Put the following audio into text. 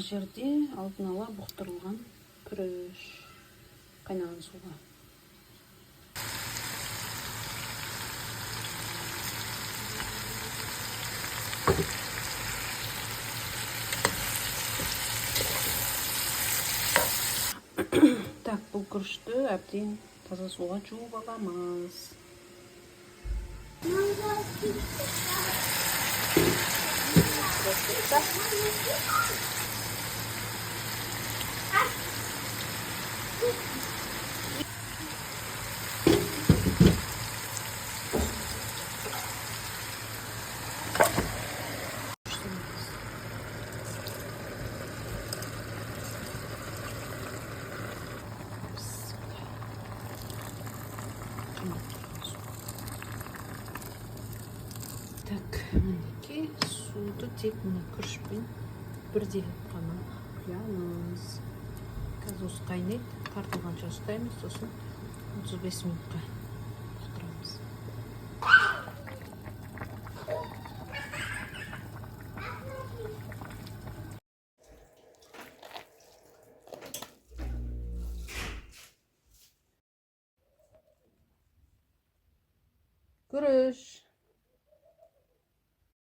жерде алдын ала бұқтырылған күріш қайнаған суға. Так, бұл күрішті әбден таза суға жуып аламыз. Так, мінекей суды тек мына күрішпен бірдей қана құямыз. Қазір осы қайнайды, тартылғанша ұстаймыз, сосын 35 минутқа бұқтырамыз. Күріш